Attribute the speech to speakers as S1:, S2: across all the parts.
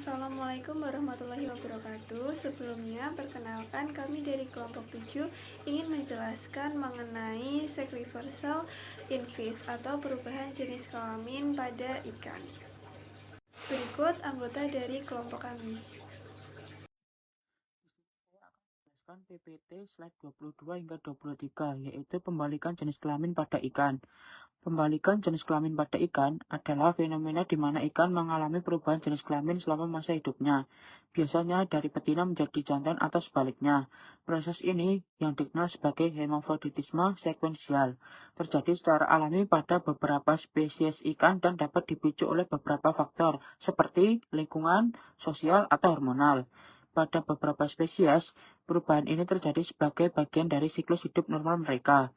S1: Assalamualaikum warahmatullahi wabarakatuh. Sebelumnya, perkenalkan kami dari kelompok 7 ingin menjelaskan mengenai sex reversal in fish atau perubahan jenis kelamin pada ikan. Berikut anggota dari kelompok kami.
S2: PPT slide 22 hingga 23, yaitu pembalikan jenis kelamin pada ikan. Pembalikan jenis kelamin pada ikan adalah fenomena di mana ikan mengalami perubahan jenis kelamin selama masa hidupnya, biasanya dari betina menjadi jantan atau sebaliknya. Proses ini, yang dikenal sebagai hermafroditisme sekuensial, terjadi secara alami pada beberapa spesies ikan dan dapat dipicu oleh beberapa faktor, seperti lingkungan, sosial, atau hormonal. Pada beberapa spesies, perubahan ini terjadi sebagai bagian dari siklus hidup normal mereka.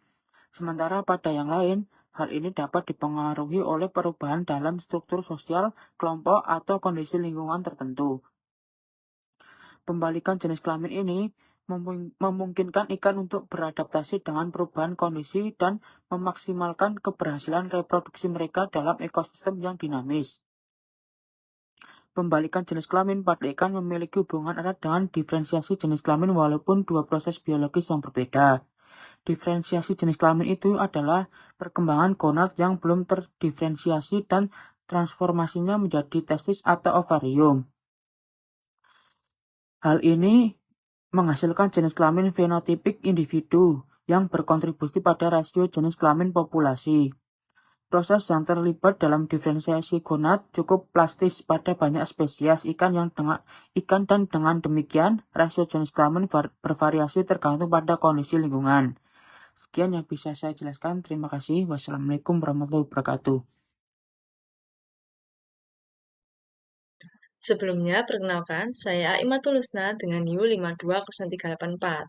S2: Sementara pada yang lain, hal ini dapat dipengaruhi oleh perubahan dalam struktur sosial, kelompok, atau kondisi lingkungan tertentu. Pembalikan jenis kelamin ini memungkinkan ikan untuk beradaptasi dengan perubahan kondisi dan memaksimalkan keberhasilan reproduksi mereka dalam ekosistem yang dinamis. Pembalikan jenis kelamin pada ikan memiliki hubungan erat dengan diferensiasi jenis kelamin walaupun dua proses biologis yang berbeda. Diferensiasi jenis kelamin itu adalah perkembangan gonad yang belum terdiferensiasi dan transformasinya menjadi testis atau ovarium. Hal ini menghasilkan jenis kelamin fenotipik individu yang berkontribusi pada rasio jenis kelamin populasi. Proses yang terlibat dalam diferensiasi gonad cukup plastis pada banyak spesies ikan dan dengan demikian rasio jenis kelamin bervariasi tergantung pada kondisi lingkungan. Sekian yang bisa saya jelaskan. Terima kasih. Wassalamualaikum warahmatullahi wabarakatuh.
S3: Sebelumnya, perkenalkan, saya Aimatul Husna dengan NIU 520384.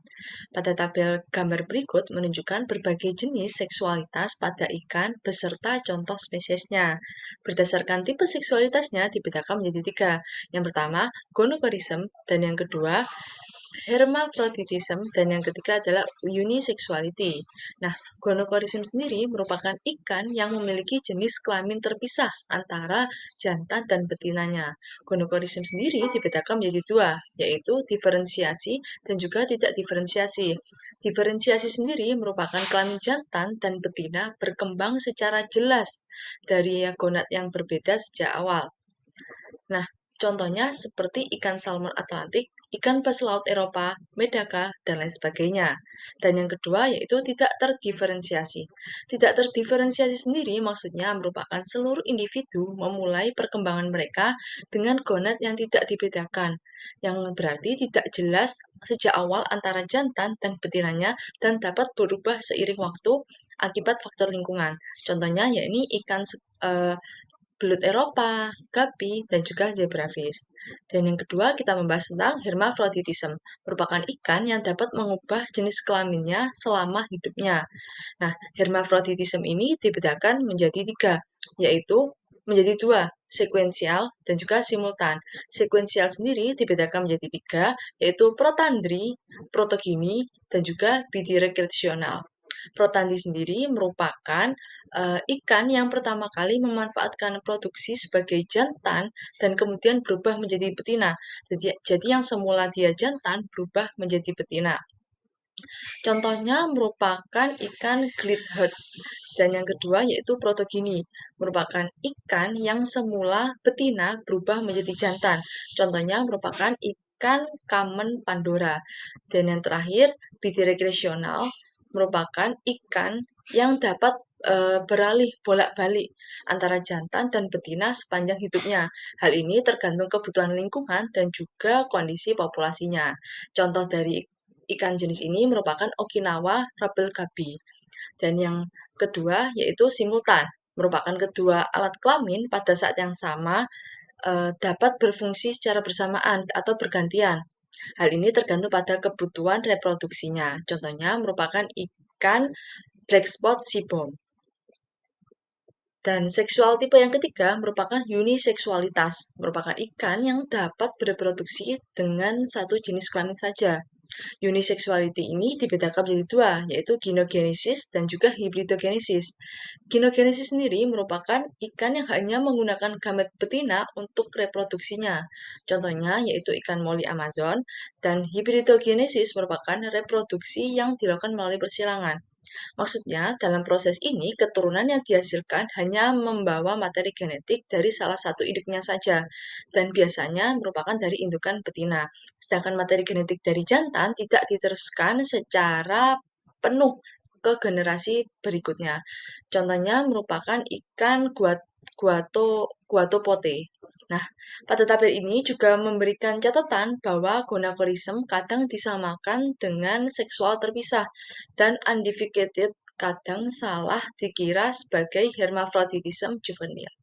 S3: Pada tabel gambar berikut menunjukkan berbagai jenis seksualitas pada ikan beserta contoh spesiesnya. Berdasarkan tipe seksualitasnya dibedakan menjadi 3. Yang pertama, gonokorism, dan yang kedua, hermaphroditism, dan yang ketiga adalah unisexuality. Nah, gonokorism sendiri merupakan ikan yang memiliki jenis kelamin terpisah antara jantan dan betinanya. Gonokorism sendiri dibedakan menjadi 2, yaitu diferensiasi dan juga tidak diferensiasi. Diferensiasi sendiri merupakan kelamin jantan dan betina berkembang secara jelas dari gonad yang berbeda sejak awal. Nah, contohnya seperti ikan salmon Atlantik, ikan bas laut Eropa, medaka, dan lain sebagainya. Dan yang kedua yaitu tidak terdiferensiasi. Tidak terdiferensiasi sendiri maksudnya merupakan seluruh individu memulai perkembangan mereka dengan gonad yang tidak dibedakan, yang berarti tidak jelas sejak awal antara jantan dan betinanya dan dapat berubah seiring waktu akibat faktor lingkungan. Contohnya yakni ikan belut Eropa, gapi, dan juga zebrafish. Dan yang kedua, kita membahas tentang hermaphroditism, merupakan ikan yang dapat mengubah jenis kelaminnya selama hidupnya. Nah, hermaphroditism ini dibedakan menjadi 3, yaitu menjadi 2, sekuensial dan juga simultan. Sekuensial sendiri dibedakan menjadi 3, yaitu protandri, protogini, dan juga bidirekreasional. Protandri sendiri merupakan ikan yang pertama kali memanfaatkan produksi sebagai jantan dan kemudian berubah menjadi betina. Jadi yang semula dia jantan berubah menjadi betina. Contohnya merupakan ikan glithead. Dan yang kedua yaitu protogini, merupakan ikan yang semula betina berubah menjadi jantan. Contohnya merupakan ikan kamen Pandora. Dan yang terakhir, bidirekreasional, merupakan ikan yang dapat beralih bolak-balik antara jantan dan betina sepanjang hidupnya. Hal ini tergantung kebutuhan lingkungan dan juga kondisi populasinya. Contoh dari ikan jenis ini merupakan Okinawa Rabel Gabi. Dan yang kedua yaitu simultan, merupakan kedua alat kelamin pada saat yang sama dapat berfungsi secara bersamaan atau bergantian. Hal ini tergantung pada kebutuhan reproduksinya. Contohnya merupakan ikan black spot seaboom. Dan seksual tipe yang ketiga merupakan uniseksualitas, merupakan ikan yang dapat bereproduksi dengan satu jenis kelamin saja. Uniseksuality ini dibedakan menjadi dua, yaitu gynogenesis dan juga hybridogenesis. Gynogenesis sendiri merupakan ikan yang hanya menggunakan gamet betina untuk reproduksinya. Contohnya yaitu ikan moli Amazon, dan hybridogenesis merupakan reproduksi yang dilakukan melalui persilangan. Maksudnya, dalam proses ini, keturunan yang dihasilkan hanya membawa materi genetik dari salah satu induknya saja, dan biasanya merupakan dari indukan betina. Sedangkan materi genetik dari jantan tidak diteruskan secara penuh ke generasi berikutnya. Contohnya merupakan ikan guatopote. Nah, pada tabel ini juga memberikan catatan bahwa gonochorism kadang disamakan dengan seksual terpisah dan undivicated kadang salah dikira sebagai hermaphroditism juvenil.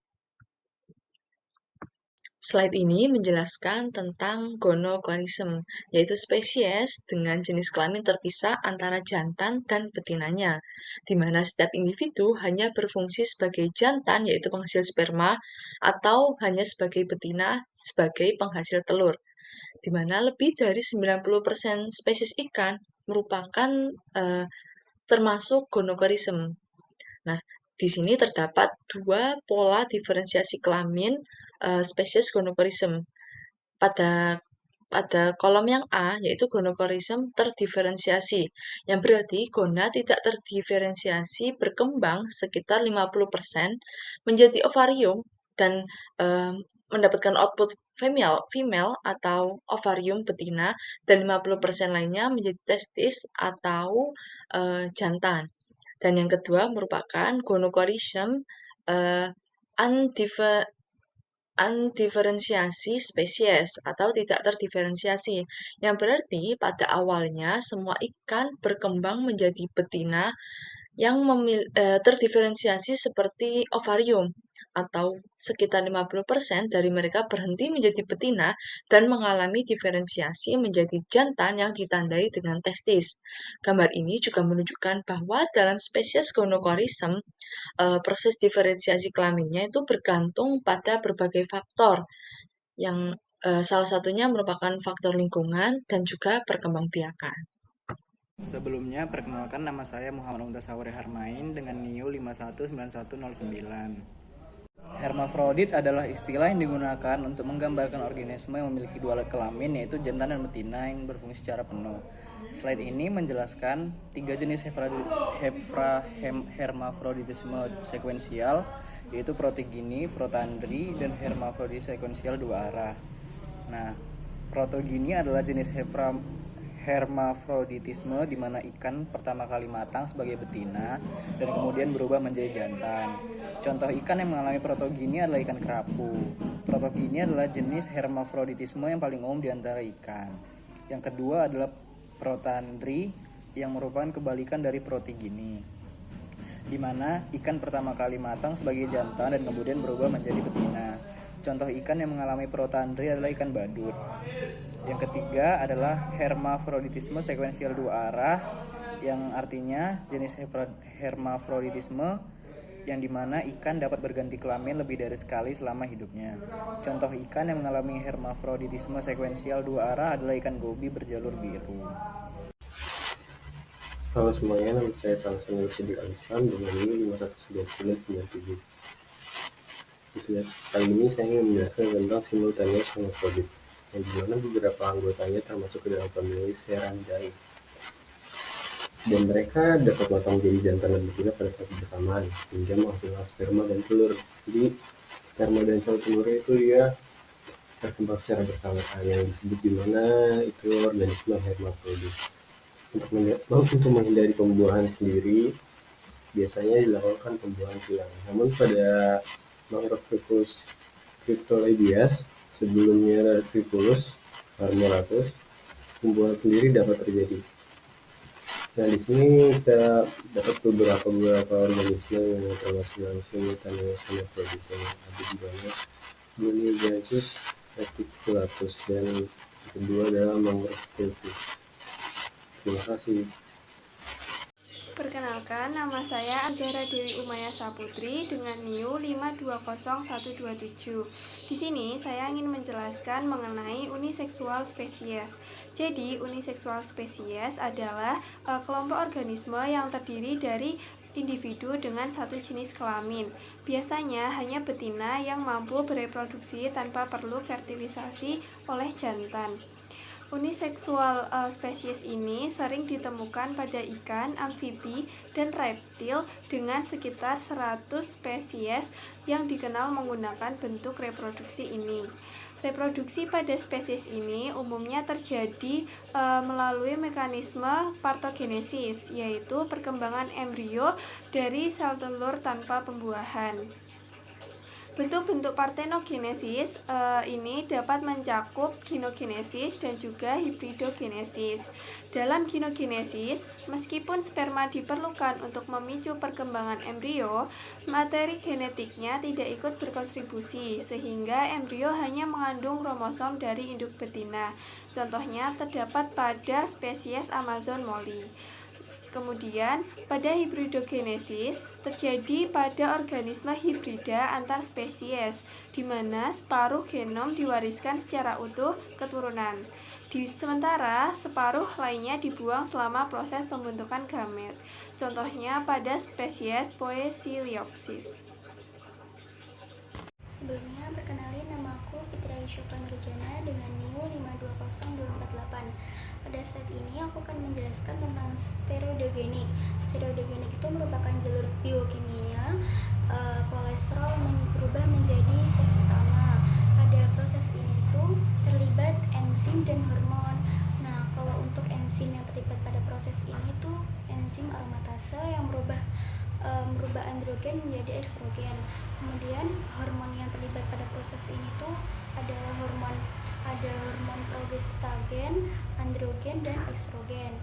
S3: Slide ini menjelaskan tentang gonochorism, yaitu spesies dengan jenis kelamin terpisah antara jantan dan betinanya, di mana setiap individu hanya berfungsi sebagai jantan, yaitu penghasil sperma, atau hanya sebagai betina, sebagai penghasil telur, di mana lebih dari 90% spesies ikan merupakan termasuk gonochorism. Nah, di sini terdapat dua pola diferensiasi kelamin spesies gonochorism. Pada kolom yang A, yaitu gonochorism terdiferensiasi, yang berarti gona tidak terdiferensiasi berkembang sekitar 50% menjadi ovarium dan mendapatkan output female atau ovarium betina, dan 50% lainnya menjadi testis atau jantan. Dan yang kedua merupakan gonochorism undiferensiasi spesies atau tidak terdiferensiasi, yang berarti pada awalnya semua ikan berkembang menjadi betina yang terdiferensiasi seperti ovarium, atau sekitar 50% dari mereka berhenti menjadi betina dan mengalami diferensiasi menjadi jantan yang ditandai dengan testis. Gambar ini juga menunjukkan bahwa dalam spesies gonochorism, proses diferensiasi kelaminnya itu bergantung pada berbagai faktor, yang salah satunya merupakan faktor lingkungan dan juga perkembangbiakan.
S4: Sebelumnya, perkenalkan, nama saya Muhammad Undasawari Harmain dengan NIU 519109. Hermafrodit adalah istilah yang digunakan untuk menggambarkan organisme yang memiliki dua kelamin, yaitu jantan dan betina yang berfungsi secara penuh. Slide ini menjelaskan tiga jenis hermafroditisme sekuensial, yaitu protogini, protandri, dan hermafrodit sekuensial dua arah. Nah, protogini adalah jenis hermafroditisme di mana ikan pertama kali matang sebagai betina dan kemudian berubah menjadi jantan. Contoh ikan yang mengalami protogini adalah ikan kerapu. Protogini adalah jenis hermafroditisme yang paling umum di antara ikan. Yang kedua adalah protandri, yang merupakan kebalikan dari protigini, di mana ikan pertama kali matang sebagai jantan dan kemudian berubah menjadi betina. Contoh ikan yang mengalami protandri adalah ikan badut. Yang ketiga adalah hermafroditisme sekuensial dua arah, yang artinya jenis hermafroditisme yang dimana ikan dapat berganti kelamin lebih dari sekali selama hidupnya. Contoh ikan yang mengalami hermafroditisme sekuensial dua arah adalah ikan gobi berjalur biru.
S5: Halo semuanya, nama saya Samson Yusidi Alislam dengan NIU 519997. Di slide kali ini saya ingin menjelaskan tentang simultaneous hermaprodit, yang dimana beberapa anggotanya termasuk ke dalam famili Serranidae, dan mereka dapat matang menjadi jantan dan betina pada saat bersamaan hingga menghasilkan sperma dan telur. Jadi sperma dan sel telurnya itu dia berkembang secara bersamaan, yang disebut dimana itu organisme hermafrodit. Untuk menghindari pembuahan sendiri, biasanya dilakukan pembuahan silang. Namun pada Mangrophilus cryptolebias, sebelumnya Trifulus marmoratus, pembuahan sendiri dapat terjadi. Nah, di sini kita dapat beberapa organisme yang termasuk dalam simultaneous hermaprodit, yang ada di mana Blunigensis reticulatus, dan kedua adalah Mangrophilus. Terima kasih.
S1: Perkenalkan, nama saya Azhara Dewi Umaya Saputri dengan NIU 520127. Di sini saya ingin menjelaskan mengenai uniseksual spesies. Jadi, uniseksual spesies adalah kelompok organisme yang terdiri dari individu dengan satu jenis kelamin. Biasanya hanya betina yang mampu bereproduksi tanpa perlu fertilisasi oleh jantan. Uniseksual spesies ini sering ditemukan pada ikan, amfibi, dan reptil dengan sekitar 100 spesies yang dikenal menggunakan bentuk reproduksi ini. Reproduksi pada spesies ini umumnya terjadi melalui mekanisme partogenesis, yaitu perkembangan embrio dari sel telur tanpa pembuahan. Bentuk-bentuk partenogenesis ini dapat mencakup ginogenesis dan juga hibridogenesis. Dalam ginogenesis, meskipun sperma diperlukan untuk memicu perkembangan embrio, materi genetiknya tidak ikut berkontribusi, sehingga embrio hanya mengandung kromosom dari induk betina. Contohnya terdapat pada spesies Amazon molly. Kemudian, pada hibridogenesis terjadi pada organisme hibrida antar spesies, di mana separuh genom diwariskan secara utuh keturunan. Sementara separuh lainnya dibuang selama proses pembentukan gamet. Contohnya pada spesies Poeciliopsis.
S6: Sebelumnya, perkenalin, nama aku Fitri Aisyah Nurjana dengan NIU 520248. Pada slide ini aku akan menjelaskan tentang steroidogenik. Steroidogenik itu merupakan jalur biokimia kolesterol berubah menjadi seks utama. Pada proses ini tuh terlibat enzim dan hormon. Nah, kalau untuk enzim yang terlibat pada proses ini tuh enzim aromatase yang merubah androgen menjadi estrogen. Kemudian hormon yang terlibat pada proses ini tuh adalah hormon progestagen, androgen, dan estrogen.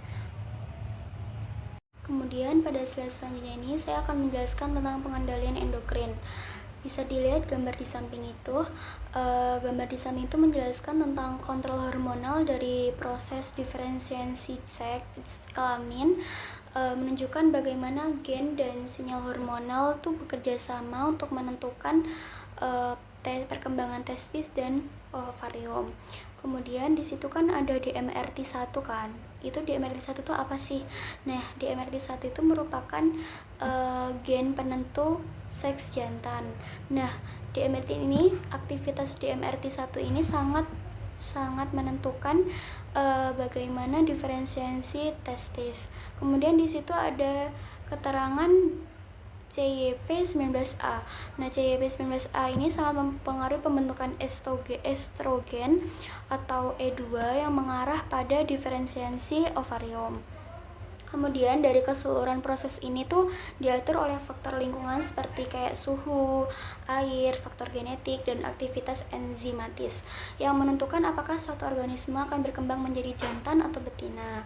S6: Kemudian pada slide selanjutnya ini saya akan menjelaskan tentang pengendalian endokrin. Bisa dilihat gambar di samping itu. Gambar di samping itu menjelaskan tentang kontrol hormonal dari proses diferensiasi seks kelamin, menunjukkan bagaimana gen dan sinyal hormonal itu bekerja sama untuk menentukan perkembangan testis dan ovarium. Kemudian di situ kan ada DMRT1 kan. Itu DMRT1 itu apa sih? Nah, DMRT1 itu merupakan gen penentu seks jantan. Nah, aktivitas DMRT1 ini sangat menentukan bagaimana diferensiasi testis. Kemudian di situ ada keterangan CYP19A. Nah, CYP19A ini sangat mempengaruhi pembentukan estrogen atau E2 yang mengarah pada diferensiasi ovarium. Kemudian dari keseluruhan proses ini tuh diatur oleh faktor lingkungan seperti kayak suhu, air, faktor genetik, dan aktivitas enzimatis yang menentukan apakah suatu organisme akan berkembang menjadi jantan atau betina.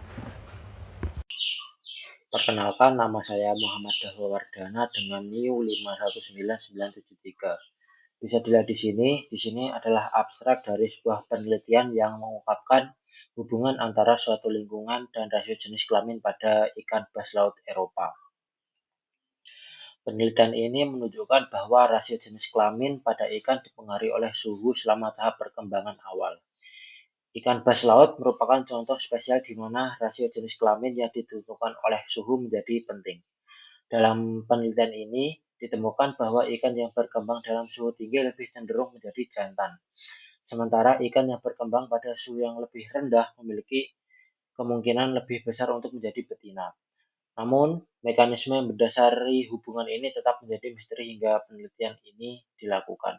S7: Perkenalkan, nama saya Muhammad Dahwa Wardana dengan NIU 519973. Bisa dilihat di sini adalah abstrak dari sebuah penelitian yang mengungkapkan hubungan antara suatu lingkungan dan rasio jenis kelamin pada ikan bas laut Eropa. Penelitian ini menunjukkan bahwa rasio jenis kelamin pada ikan dipengaruhi oleh suhu selama tahap perkembangan awal. Ikan bas laut merupakan contoh spesial di mana rasio jenis kelamin yang ditentukan oleh suhu menjadi penting. Dalam penelitian ini, ditemukan bahwa ikan yang berkembang dalam suhu tinggi lebih cenderung menjadi jantan. Sementara ikan yang berkembang pada suhu yang lebih rendah memiliki kemungkinan lebih besar untuk menjadi betina. Namun, mekanisme yang mendasari hubungan ini tetap menjadi misteri hingga penelitian ini dilakukan.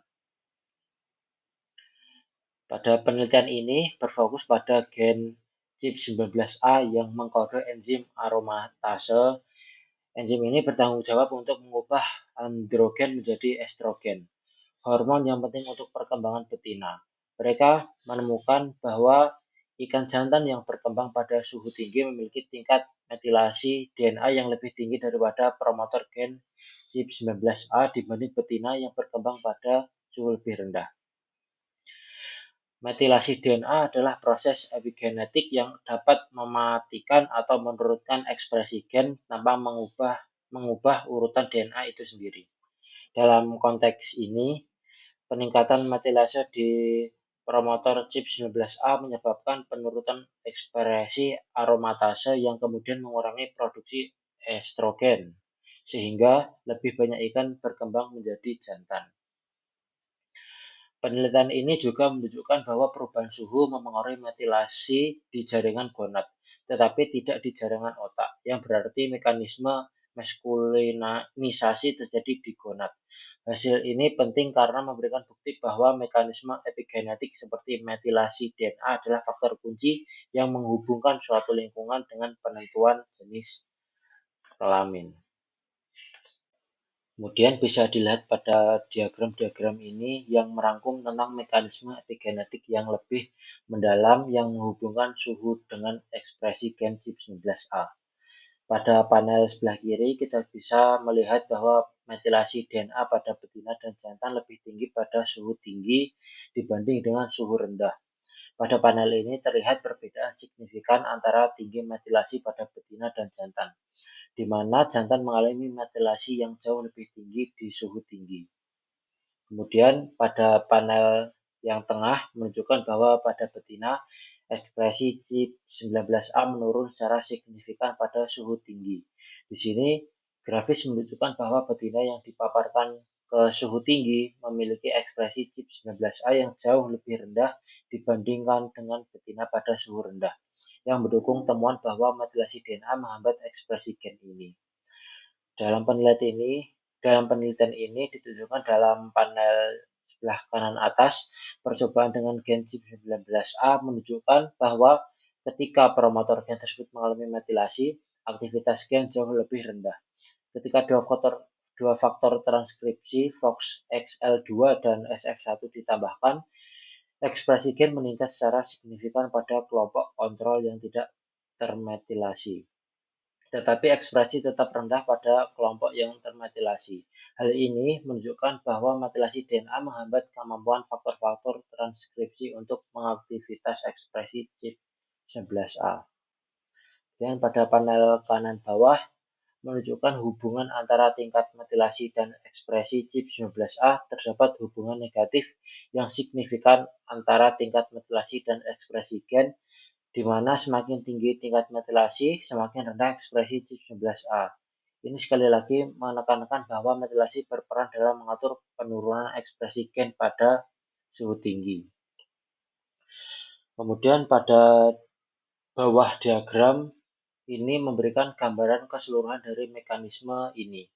S7: Pada penelitian ini berfokus pada gen CYP19A yang mengkode enzim aromatase. Enzim ini bertanggung jawab untuk mengubah androgen menjadi estrogen, hormon yang penting untuk perkembangan betina. Mereka menemukan bahwa ikan jantan yang berkembang pada suhu tinggi memiliki tingkat metilasi DNA yang lebih tinggi daripada promotor gen CYP19A dibanding betina yang berkembang pada suhu lebih rendah. Metilasi DNA adalah proses epigenetik yang dapat mematikan atau menurunkan ekspresi gen tanpa mengubah urutan DNA itu sendiri. Dalam konteks ini, peningkatan metilase di promotor CYP19A menyebabkan penurunan ekspresi aromatase yang kemudian mengurangi produksi estrogen, sehingga lebih banyak ikan berkembang menjadi jantan. Penelitian ini juga menunjukkan bahwa perubahan suhu memengaruhi metilasi di jaringan gonad, tetapi tidak di jaringan otak, yang berarti mekanisme maskulinisasi terjadi di gonad. Hasil ini penting karena memberikan bukti bahwa mekanisme epigenetik seperti metilasi DNA adalah faktor kunci yang menghubungkan suatu lingkungan dengan penentuan jenis kelamin. Kemudian bisa dilihat pada diagram-diagram ini yang merangkum tentang mekanisme epigenetik yang lebih mendalam yang menghubungkan suhu dengan ekspresi gen CYP19A. Pada panel sebelah kiri kita bisa melihat bahwa metilasi DNA pada betina dan jantan lebih tinggi pada suhu tinggi dibanding dengan suhu rendah. Pada panel ini terlihat perbedaan signifikan antara tinggi metilasi pada betina dan jantan, di mana jantan mengalami metilasi yang jauh lebih tinggi di suhu tinggi. Kemudian pada panel yang tengah menunjukkan bahwa pada betina ekspresi CYP19A menurun secara signifikan pada suhu tinggi. Di sini grafis menunjukkan bahwa betina yang dipaparkan ke suhu tinggi memiliki ekspresi CYP19A yang jauh lebih rendah dibandingkan dengan betina pada suhu rendah, yang mendukung temuan bahwa metilasi DNA menghambat ekspresi gen ini. Dalam penelitian ini ditunjukkan dalam panel sebelah kanan atas, percobaan dengan gen CYP19A menunjukkan bahwa ketika promotor gen tersebut mengalami metilasi, aktivitas gen jauh lebih rendah. Ketika dua faktor transkripsi FOXXL2 dan SF1 ditambahkan, ekspresi gen meningkat secara signifikan pada kelompok kontrol yang tidak termetilasi, tetapi ekspresi tetap rendah pada kelompok yang termetilasi. Hal ini menunjukkan bahwa metilasi DNA menghambat kemampuan faktor-faktor transkripsi untuk mengaktivitas ekspresi CYP19A. Dan pada panel kanan bawah menunjukkan hubungan antara tingkat metilasi dan ekspresi CYP19A. Terdapat hubungan negatif yang signifikan antara tingkat metilasi dan ekspresi gen, di mana semakin tinggi tingkat metilasi, semakin rendah ekspresi CYP19A. Ini sekali lagi menekankan bahwa metilasi berperan dalam mengatur penurunan ekspresi gen pada suhu tinggi. Kemudian pada bawah diagram ini memberikan gambaran keseluruhan dari mekanisme ini.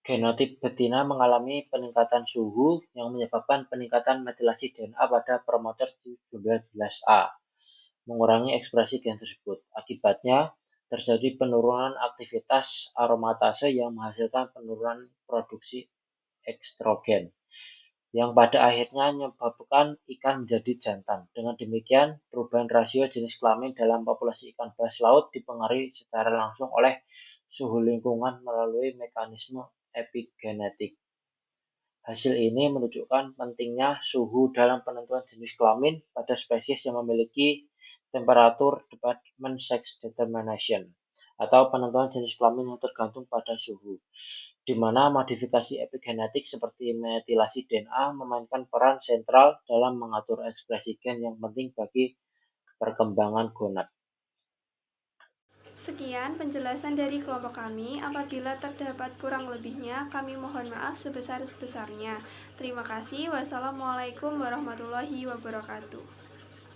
S7: Genotip betina mengalami peningkatan suhu yang menyebabkan peningkatan metilasi DNA pada promotor CYP19A, mengurangi ekspresi gen tersebut. Akibatnya, terjadi penurunan aktivitas aromatase yang menghasilkan penurunan produksi estrogen, yang pada akhirnya menyebabkan ikan menjadi jantan. Dengan demikian, perubahan rasio jenis kelamin dalam populasi ikan bas laut dipengaruhi secara langsung oleh suhu lingkungan melalui mekanisme epigenetik. Hasil ini menunjukkan pentingnya suhu dalam penentuan jenis kelamin pada spesies yang memiliki temperatur department sex determination, atau penentuan jenis kelamin yang tergantung pada suhu, di mana modifikasi epigenetik seperti metilasi DNA memainkan peran sentral dalam mengatur ekspresi gen yang penting bagi perkembangan gonad.
S1: Sekian penjelasan dari kelompok kami. Apabila terdapat kurang lebihnya, kami mohon maaf sebesar-besarnya. Terima kasih. Wassalamualaikum warahmatullahi wabarakatuh.